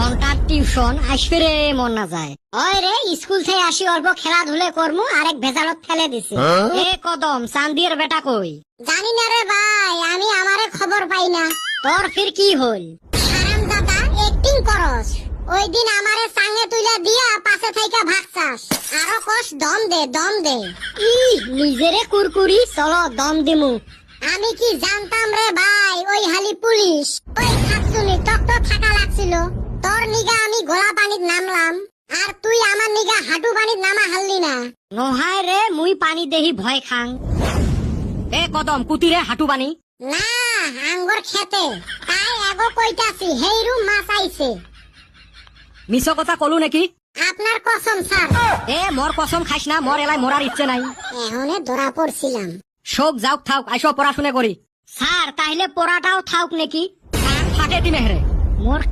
ঘন্টার টিউশন আসবে রে মন না যায়। ওই রে স্কুল থেকে আসি অল্প খেলাধুলে করমু আরেক ভেজালত ফেলে দিছে। এ কদম চান্দির বেটা কই? জানি না রে ভাই, আমি আমারে খবর পাই না। তোর ফির কি হল? হারামজাদা অ্যাক্টিং করস। ওই দিন আমারে সাঙ্গে তুইলা দিয়া পাশে থাইকা ভাগছাস। আরো কস দম দে দম দে। নিজেরে কুরকুরি চলো দম দিমু। আমি কি জানতাম রে ভাই ওই হালি পুলিশ। ওই থাকছুনি টক থাকা লাগছিল। তোর নিগা আমি গোলা পানিত নামলাম আর তুই আমার নিগা হাঁটু পানিত নামা হারলি না। নহায় রে মুই পানি দেহি ভয় খাং। এ কদম কুতিরে হাঁটু বানি না আঙ্গুর খেতে তাই এগো কইতাছি হেইরু মাছ আইছে। মিছ কথা কলু নাকি? আপনার কসম স্যার। এ মোর কসম খাইস না, মোর এলাই মরার ইচ্ছে নাই। এহনে ধরা পড়ছিলাম। শোক যাওক থাক, আইসো পড়াশুনা করি। স্যার তাইলে পড়াটাও থাক নাকি? থাকে দিনে হেরে মোর